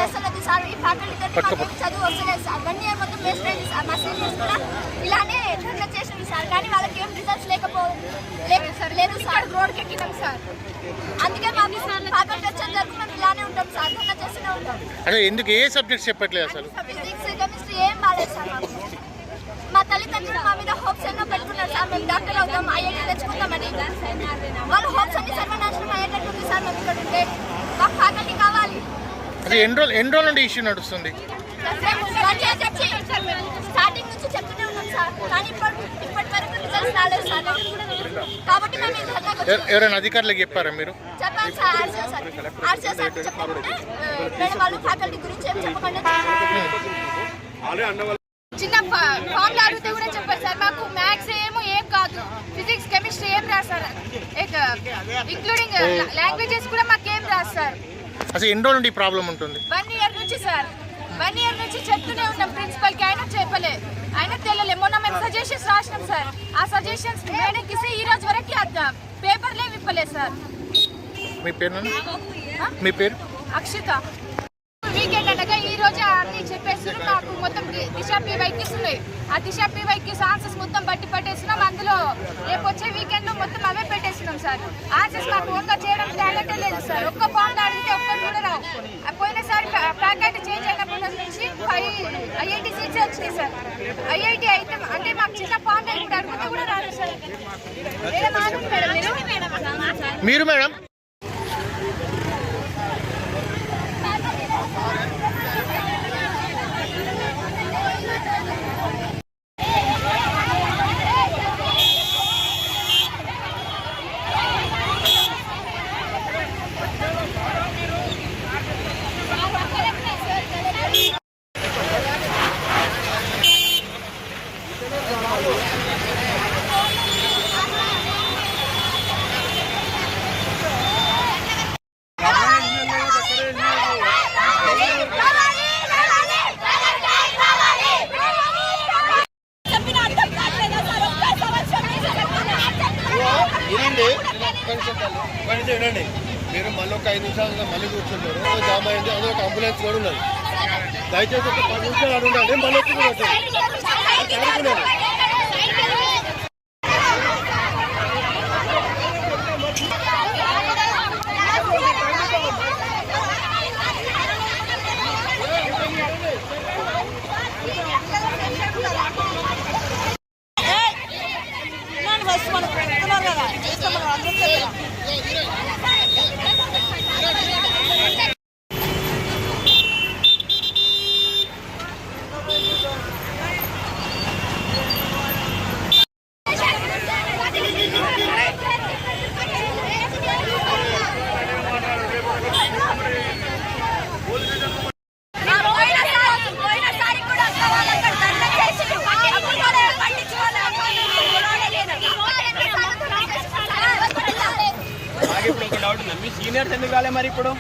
చేస్తున్నది సార్. ఈ ఫ్యాకల్టీ చదువు వస్తలేదు సార్. 1 ఇయర్ మొత్తం వేస్ట్ అయింది సార్. మా సీనియర్స్ కూడా ఇలానే ధర్నా చేసింది సార్. కానీ వాళ్ళకి ఏం రిజల్ట్స్ లేదు సార్. రోడ్కి ఎక్కినాం సార్. అందుకే మాకు ఫ్యాకల్టీ వచ్చేంత వరకు మేము ఇలానే ఉంటాం సార్. ధర్నా చేస్తూనే ఉంటాం. అంటే ఎందుకు ఏ సబ్జెక్ట్స్ చెప్పట్లేదు అసలు? ఫిజిక్స్ కెమిస్ట్రీ ఏం బాగాలేదు సార్ మాకు. మా తల్లిదండ్రులు మా మీద హోప్స్ ఎన్నో పెట్టుకున్నారు సార్. మేము డాక్టర్ అవుతాం, ఐఐటీ తెచ్చుకుంటామని. వాళ్ళ హోప్స్ అన్ని సర్వనాశనం అయ్యేటట్టుంది సార్. మేము ఇక్కడ ఉంటే మాకు ఫ్యాకల్టీ కావాలి. అది ఎన్ని రోజుల నుండి ఇష్యూ నడుస్తుంది? స్టార్టింగ్ నుంచి చెప్తూనే ఉన్నాం సార్. కానీ ఇప్పటి వరకు రిజల్ట్స్ రాలేదు సార్. కాబట్టి మేము ఎవరైనా అధికారులకు చెప్పారా మీరు? చెప్పాను సార్. ఆర్సీఓ సార్ చెప్పకుండా వేరే వాళ్ళు ఫ్యాకల్టీ గురించి ఏం చెప్పకుండా చిన్న ఫామ్లు అడిగితే కూడా చెప్పారు సార్. మాకు మ్యాథ్స్ ఏం కాదు, ఫిజిక్స్ కెమిస్ట్రీ ఏం రాస్తారు, ఇంక్లూడింగ్ లాంగ్వేజెస్ కూడా మాకేం రాదు సార్. అసలు ఎన్ని రోజుల నుండి ప్రాబ్లం ఉంటుంది? 1 ఇయర్ నుంచి సార్. 1 ఇయర్ నుంచి చెప్తూనే ఉన్నాం ప్రిన్సిపల్కి. అయినా చెప్పలే, అయినా తెలియలే. మొన్న మేము సజెషన్స్ రాసినాం సార్. ఆ సజెషన్స్ మేడంకి ఈ రోజు వరకు అర్థం పేపర్లే విప్పలేదు సార్. మీ పేరు? మీ పేరు? అక్షిత. వీకెండ్ అనగా ఈ రోజు అన్ని చెప్పేస్తున్నాం. మాకు మొత్తం దిశ పీవైక్యూస్ ఉన్నాయి. ఆ దిశ పీవైక్యూస్ ఆన్సర్స్ మొత్తం బట్టి పట్టేస్తున్నాం. అందులో రేపు వచ్చే వీకెండ్ లో మొత్తం అవే పెట్టేస్తున్నాం సార్. ఆన్సర్స్ మాకు ఓన్గా చేయడం టాలెంటే లేదు సార్. ఒక్క ఫామ్ అడిగితే ఒక్కరు కూడా రావు. పోయినసారి ఫ్యాకల్టీ చేంజ్ అయినప్పటి నుంచి 5 ఐఐటీ సీట్స్ వచ్చినాయి సార్. ఐఐటీ అయితే అంటే మాకు చిన్న ఫామ్ ఇప్పుడు అడిగితే కూడా రాదు సార్. మీరు మేడం వినండి. మీరు మళ్ళీ ఒక 5 నిమిషాలు మళ్ళీ కూర్చుంటారు. జామ్ అయింది, అందులో ఒక అంబులెన్స్ కూడా ఉన్నది. దయచేసి ఒక 10 నిమిషాలు అడుగుండండి. మళ్ళీ వచ్చి సీనియర్స్ ఎందుకు రాలే మరి ఇప్పుడు?